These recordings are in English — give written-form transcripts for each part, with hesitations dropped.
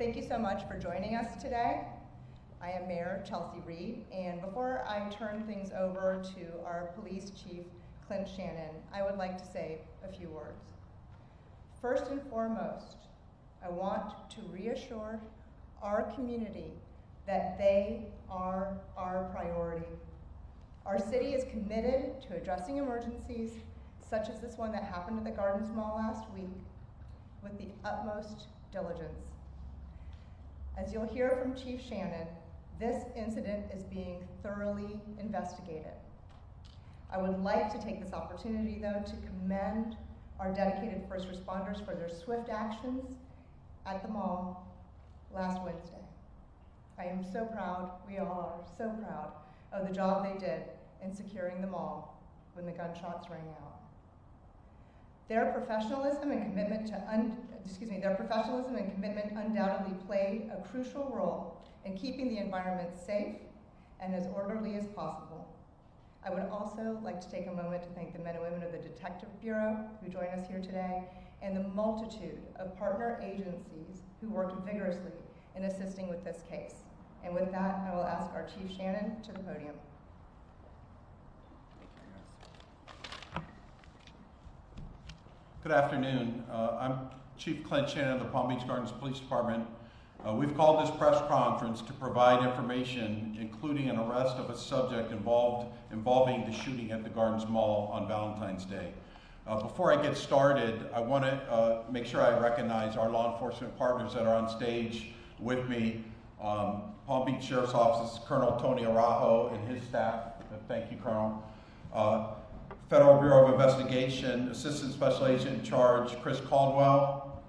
Thank you so much for joining us today. I am Mayor Chelsea Reed, and before I turn things over to our Police Chief, Clint Shannon, I would like to say a few words. First and foremost, I want to reassure our community that they are our priority. Our city is committed to addressing emergencies, such as this one that happened at the Gardens Mall last week, with the utmost diligence. As you'll hear from Chief Shannon, this incident is being thoroughly investigated. I would like to take this opportunity, though, to commend our dedicated first responders for their swift actions at the mall last Wednesday. I am so proud, we all are so proud of the job they did in securing the mall when the gunshots rang out. Their professionalism and commitment undoubtedly played a crucial role in keeping the environment safe and as orderly as possible. I would also like to take a moment to thank the men and women of the Detective Bureau who join us here today, and the multitude of partner agencies who worked vigorously in assisting with this case. And with that, I will ask our Chief Shannon to the podium. Good afternoon. I'm Chief Clint Shannon of the Palm Beach Gardens Police Department. We've called this press conference to provide information, including an arrest of a subject involving the shooting at the Gardens Mall on Valentine's Day. Before I get started, I want to make sure I recognize our law enforcement partners that are on stage with me. Palm Beach Sheriff's Office, Colonel Tony Araujo and his staff. Thank you, Colonel. Federal Bureau of Investigation, Assistant Special Agent in Charge, Chris Caldwell.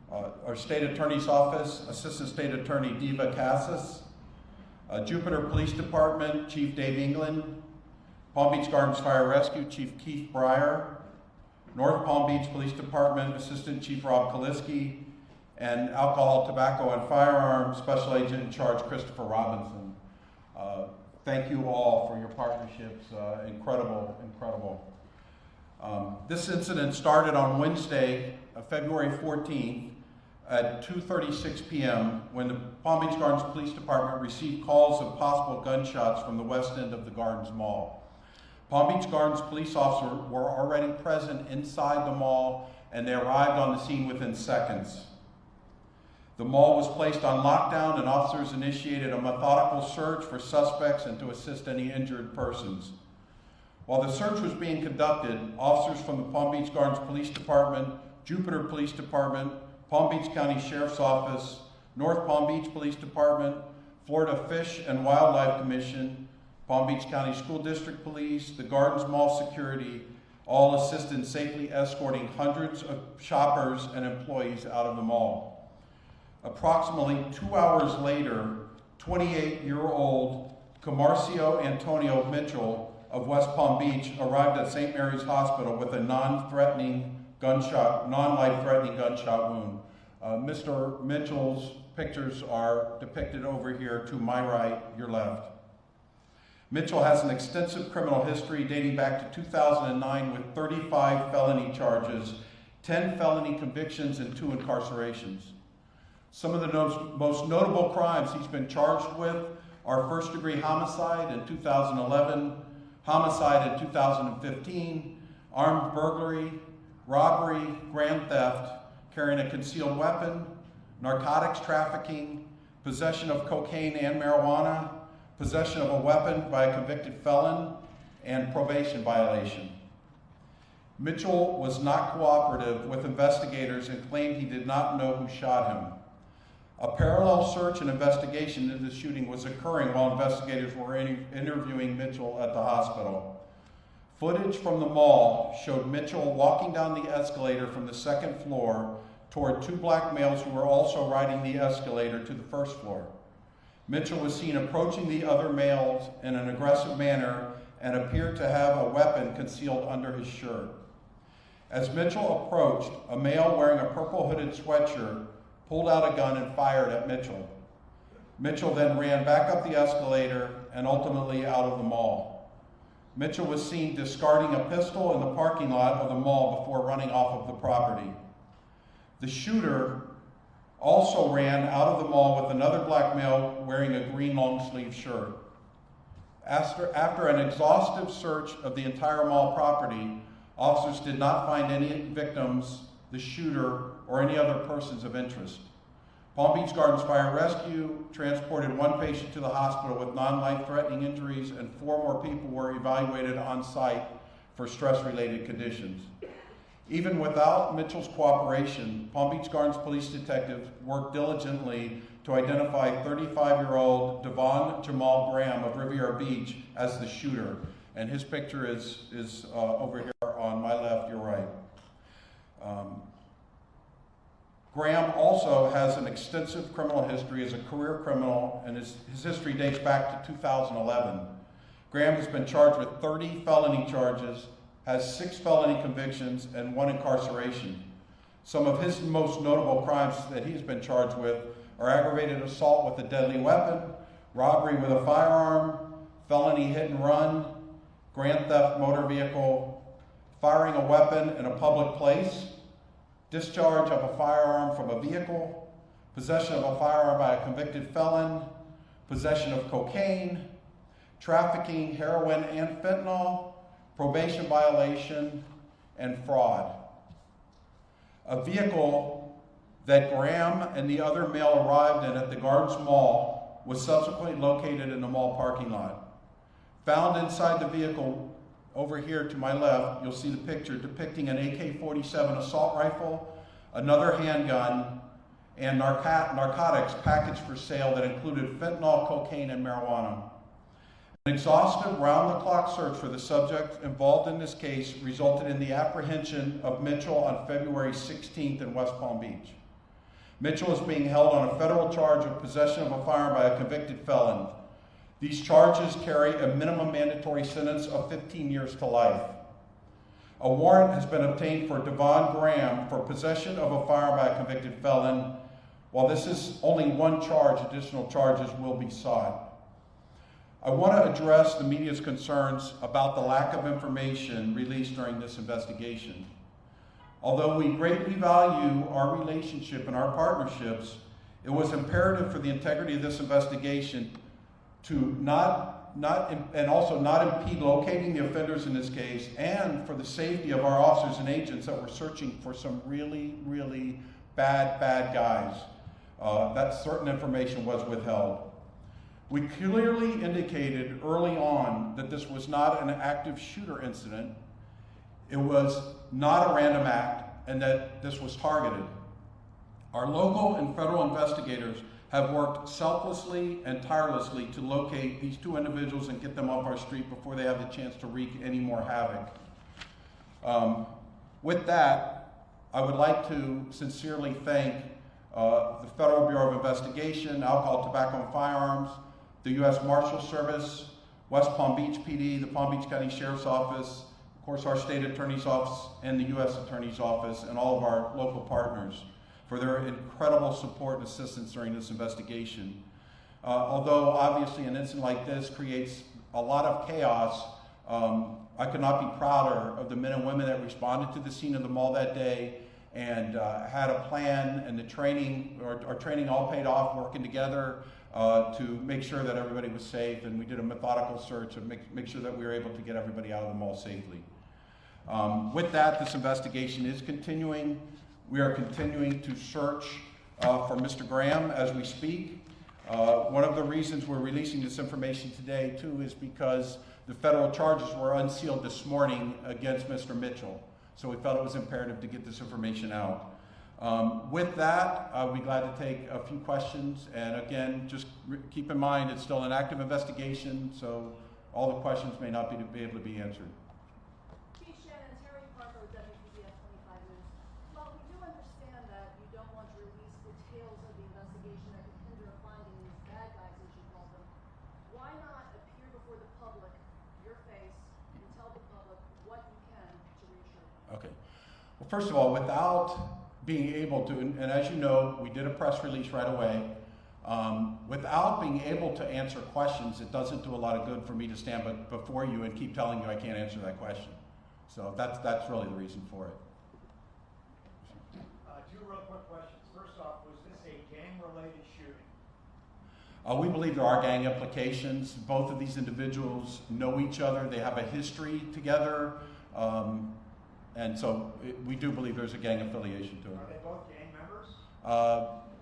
Our State Attorney's Office, Assistant State Attorney Diva Cassis. Jupiter Police Department, Chief Dave England. Palm Beach Gardens Fire Rescue, Chief Keith Breyer. North Palm Beach Police Department, Assistant Chief Rob Kaliski. And Alcohol, Tobacco, and Firearms Special Agent in Charge, Christopher Robinson. Thank you all for your partnerships. Incredible. This incident started on Wednesday, February 14th at 2:36 p.m. when the Palm Beach Gardens Police Department received calls of possible gunshots from the west end of the Gardens Mall. Palm Beach Gardens police officers were already present inside the mall, and they arrived on the scene within seconds. The mall was placed on lockdown, and officers initiated a methodical search for suspects and to assist any injured persons. While the search was being conducted, officers from the Palm Beach Gardens Police Department, Jupiter Police Department, Palm Beach County Sheriff's Office, North Palm Beach Police Department, Florida Fish and Wildlife Commission, Palm Beach County School District Police, the Gardens Mall Security, all assist in safely escorting hundreds of shoppers and employees out of the mall. Approximately 2 hours later, 28-year-old Kemarcio Mitchell of West Palm Beach arrived at St. Mary's Hospital with a non-life-threatening gunshot wound. Mr. Mitchell's pictures are depicted over here to my right, your left. Mitchell has an extensive criminal history dating back to 2009 with 35 felony charges, 10 felony convictions, and 2 incarcerations. Some of the most notable crimes he's been charged with are first-degree homicide in 2011, homicide in 2015, armed burglary, robbery, grand theft, carrying a concealed weapon, narcotics trafficking, possession of cocaine and marijuana, possession of a weapon by a convicted felon, and probation violation. Mitchell was not cooperative with investigators and claimed he did not know who shot him. A parallel search and investigation into the shooting was occurring while investigators were interviewing Mitchell at the hospital. Footage from the mall showed Mitchell walking down the escalator from the second floor toward 2 black males who were also riding the escalator to the first floor. Mitchell was seen approaching the other males in an aggressive manner and appeared to have a weapon concealed under his shirt. As Mitchell approached, a male wearing a purple hooded sweatshirt pulled out a gun and fired at Mitchell. Mitchell then ran back up the escalator and ultimately out of the mall. Mitchell was seen discarding a pistol in the parking lot of the mall before running off of the property. The shooter also ran out of the mall with another black male wearing a green long-sleeve shirt. After an exhaustive search of the entire mall property, officers did not find any victims, the shooter, or any other persons of interest. Palm Beach Gardens Fire Rescue transported one patient to the hospital with non-life-threatening injuries, and 4 more people were evaluated on site for stress-related conditions. Even without Mitchell's cooperation, Palm Beach Gardens police detectives worked diligently to identify 35-year-old Devon Graham of Riviera Beach as the shooter. And his picture is over here on my left, your right. Graham also has an extensive criminal history as a career criminal, and his history dates back to 2011. Graham has been charged with 30 felony charges, has 6 felony convictions, and 1 incarceration. Some of his most notable crimes that he's been charged with are aggravated assault with a deadly weapon, robbery with a firearm, felony hit and run, grand theft motor vehicle, firing a weapon in a public place, discharge of a firearm from a vehicle, possession of a firearm by a convicted felon, possession of cocaine, trafficking heroin and fentanyl, probation violation, and fraud. A vehicle that Graham and the other male arrived in at the Gardens Mall was subsequently located in the mall parking lot. Found inside the vehicle, over here to my left, you'll see the picture depicting an AK-47 assault rifle, another handgun, and narcotics packaged for sale that included fentanyl, cocaine, and marijuana. An exhaustive, round-the-clock search for the subject involved in this case resulted in the apprehension of Mitchell on February 16th in West Palm Beach. Mitchell is being held on a federal charge of possession of a firearm by a convicted felon. These charges carry a minimum mandatory sentence of 15 years to life. A warrant has been obtained for Devon Graham for possession of a firearm by a convicted felon. While this is only one charge, additional charges will be sought. I want to address the media's concerns about the lack of information released during this investigation. Although we greatly value our relationship and our partnerships, it was imperative for the integrity of this investigation to not impede locating the offenders in this case, and for the safety of our officers and agents that were searching for some really, really bad guys. That certain information was withheld. We clearly indicated early on that this was not an active shooter incident, it was not a random act, and that this was targeted. Our local and federal investigators have worked selflessly and tirelessly to locate these 2 individuals and get them off our street before they have the chance to wreak any more havoc. With that, I would like to sincerely thank the Federal Bureau of Investigation, Alcohol, Tobacco, and Firearms, the U.S. Marshal Service, West Palm Beach PD, the Palm Beach County Sheriff's Office, of course our State Attorney's Office, and the U.S. Attorney's Office, and all of our local partners for their incredible support and assistance during this investigation. Although obviously an incident like this creates a lot of chaos, I could not be prouder of the men and women that responded to the scene of the mall that day and had a plan, and the training, our training all paid off, working together to make sure that everybody was safe, and we did a methodical search and make sure that we were able to get everybody out of the mall safely. With that, this investigation is continuing. We are continuing to search for Mr. Graham as we speak. One of the reasons we're releasing this information today, too, is because the federal charges were unsealed this morning against Mr. Mitchell. So we felt it was imperative to get this information out. With that, I'll be glad to take a few questions. And again, just keep in mind, it's still an active investigation, so all the questions may not be able to be answered. Chief Shannon, Terry Parker with WPEC-TV News. Well, we do understand that you don't want to release details of the investigation that could hinder finding these bad guys, as you call them. Why not appear before the public, your face, and tell the public what you can to reassure them? Okay. Well, first of all, without being able to, and as you know, we did a press release right away. Without being able to answer questions, it doesn't do a lot of good for me to stand before you and keep telling you I can't answer that question. So that's really the reason for it. Two real quick questions. First off, was this a We believe there are gang implications. Both of these individuals know each other. They have a history together. And so we do believe there's a gang affiliation to it. Are they both gang members?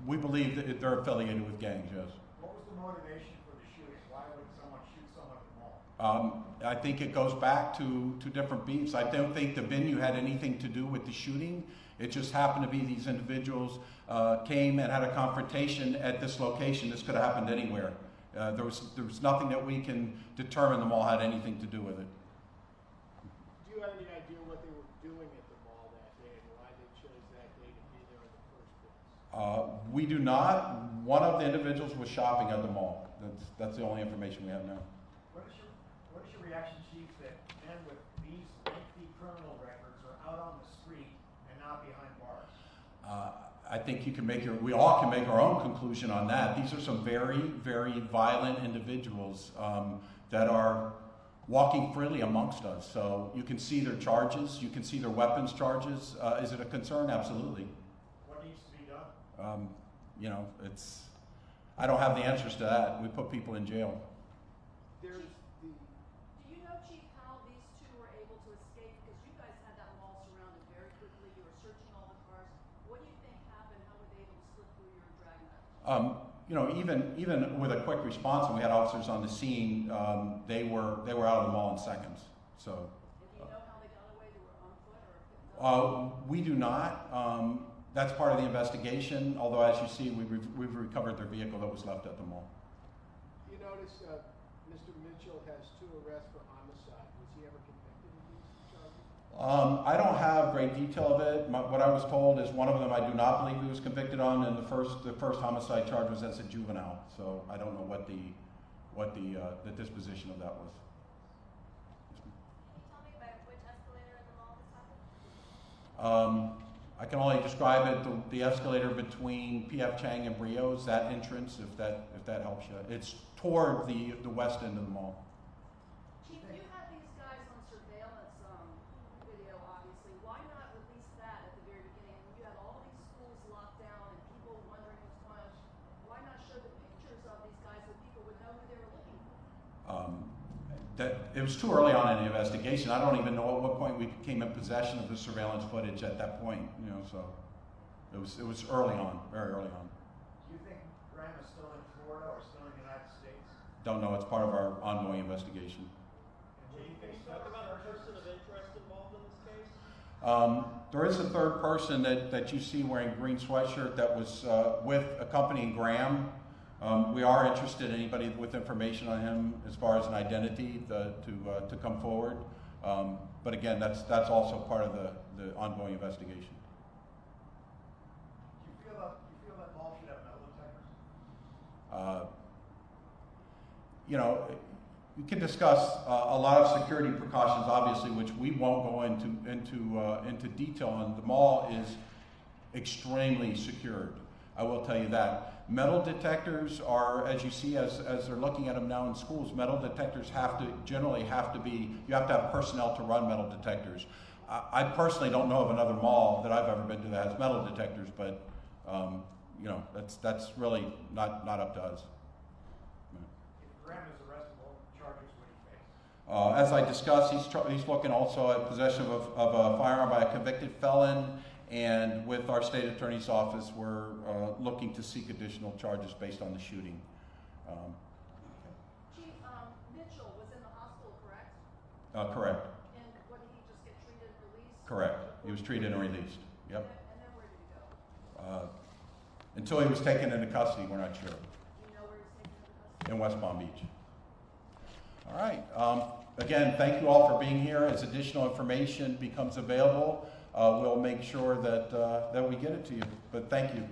We believe that they're affiliated with gangs, yes. What was the motivation for the shooting? Why would someone shoot someone at the mall? I think it goes back to different beefs. I don't think the venue had anything to do with the shooting. It just happened to be these individuals came and had a confrontation at this location. This could have happened anywhere. There was nothing that we can determine the mall had anything to do with it. Do you have any idea what they were doing at the mall that day and why they chose that day to be there in the first place? We do not. One of the individuals was shopping at the mall. That's the only information we have now. What is your reaction, Chief, that men with these lengthy criminal records are out on the street and not behind bars? I think we all can make our own conclusion on that. These are some very, very violent individuals that are walking freely amongst us. So you can see their charges, you can see their weapons charges. Is it a concern? Absolutely. What needs to be done? I don't have the answers to that. We put people in jail. There's the, Do you know, Chief, how these two were able to escape? Because you guys had that mall surrounded very quickly. You were searching all the cars. What do you think happened? How were they able to slip through your dragnet? Even with a quick response, and we had officers on the scene, they were out of the mall in seconds. So. And do you know how they got away? They were on foot or picked up? We do not. That's part of the investigation, although as you see, we've recovered their vehicle that was left at the mall. you notice Mr. Mitchell has 2 arrests for homicide. Was he ever convicted of these charges? I don't have great detail of it. What I was told is one of them I do not believe he was convicted on, and the first homicide charge was as a juvenile. So I don't know what the disposition of that was. Can you tell me about which escalator in the mall this happened? I can only describe it, the escalator between P.F. Chang and Brio's, that entrance, if that helps you. It's toward the west end of the mall. Chief, you had these guys on surveillance video, obviously. Why not release that at the very beginning? And you had all these schools locked down and people wondering what's going on. Why not show the pictures of these guys so people would know who they were looking for? It was too early on in the investigation. I don't even know at what point we came in possession of the surveillance footage at that point. So it was early on, very early on. Do you think Graham is still in Florida or still in the United States? Don't know. It's part of our ongoing investigation. And Can you talk about a person of interest involved in this case? There is a third person that you see wearing a green sweatshirt that was with accompanying Graham. We are interested in anybody with information on him as far as an identity to come forward. But again, that's also part of the ongoing investigation. Do you feel that mall should have metal detectors? You can discuss a lot of security precautions, obviously, which we won't go into detail on. The mall is extremely secured. I will tell you that. Metal detectors are, as you see, as they're looking at them now in schools, metal detectors generally have to be, you have to have personnel to run metal detectors. I personally don't know of another mall that I've ever been to that has metal detectors, but that's really not up to us. If Graham is arrested, what charges would he face? As I discussed, he's looking also at possession of a firearm by a convicted felon, and with our state attorney's office, we're looking to seek additional charges based on the shooting. Chief, Mitchell was in the hospital, correct? Correct. And what, did he just get treated and released? Correct. He was treated and released. Yep. And then where did he go? Until he was taken into custody, we're not sure. Do you know where he's taken into custody? In West Palm Beach. All right. Again, thank you all for being here. As additional information becomes available, we'll make sure that we get it to you. But thank you.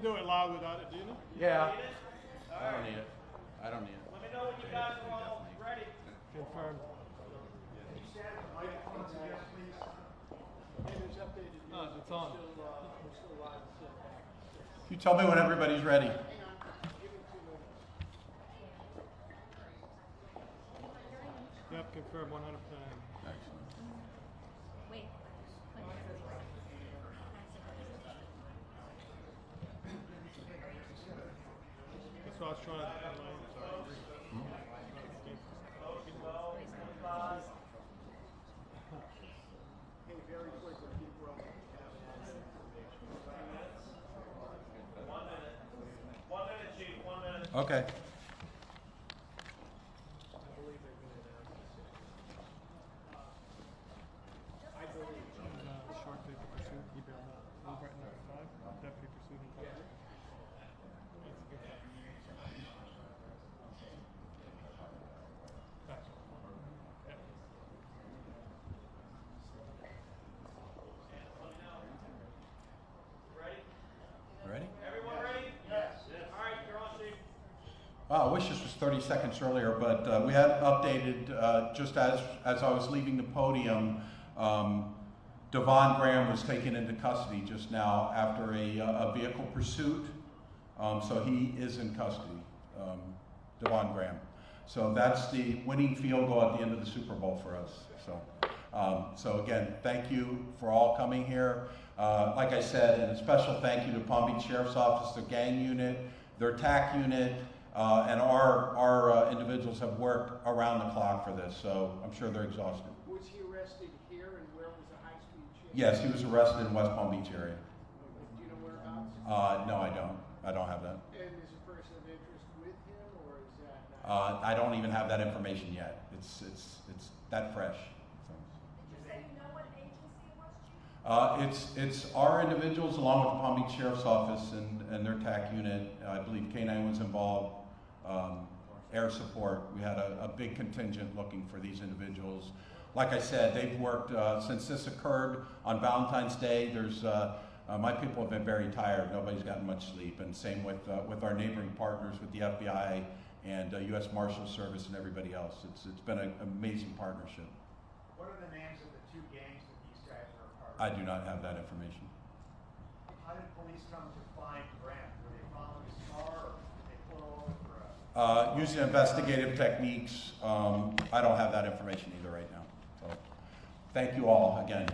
do it live without it, do you? Yeah. I don't need it. I don't need it. Let me know when you guys are all ready. Confirmed. Can you stand at the microphone again, please? It is updated. No, it's on. We're still live. It's still back. You tell me when everybody's ready. Hang on. Give it 2 minutes. Yep, confirmed 100%. Excellent. Wait. That's what I was trying to. Hey, very quickly, keep rolling. One minute, Chief, 1 minute. Okay. I believe they're going to announce it. I believe. Short paper pursuit, he bailed out. Move right number 5, deputy pursuit and cover. That's a good one. Back. Yeah. Ready? Everyone ready? Yes. All right, you're on, Chief. Wow, I wish this was 30 seconds earlier, but we had updated just as I was leaving the podium. Devon Graham was taken into custody just now after a vehicle pursuit. So he is in custody, Devon Graham. So that's the winning field goal at the end of the Super Bowl for us. So again, thank you for all coming here. Like I said, and a special thank you to Palm Beach Sheriff's Office, their gang unit, their TAC unit, and our individuals have worked around the clock for this. So I'm sure they're exhausted. Was he arrested here, and where was the high-speed chase? Yes, he was arrested in West Palm Beach area. Do you know whereabouts? No, I don't. I don't have that. And is a person of interest with him, or is that not? I don't even have that information yet. It's that fresh. So. Did you say you know what agency it was, Chief? It's our individuals along with the Palm Beach Sheriff's Office and their TAC unit. I believe K9 was involved. Air support. We had a big contingent looking for these individuals. Like I said, they've worked since this occurred on Valentine's Day. My people have been very tired. Nobody's gotten much sleep, and same with our neighboring partners, with the FBI and U.S. Marshal Service and everybody else. It's been an amazing partnership. What are the names of the 2 gangs that these guys are a part I of? do not have that information. How did police come to find Graham? Were they following his car, or did they pull over for a... Using investigative techniques, I don't have that information either right now. So, thank you all again.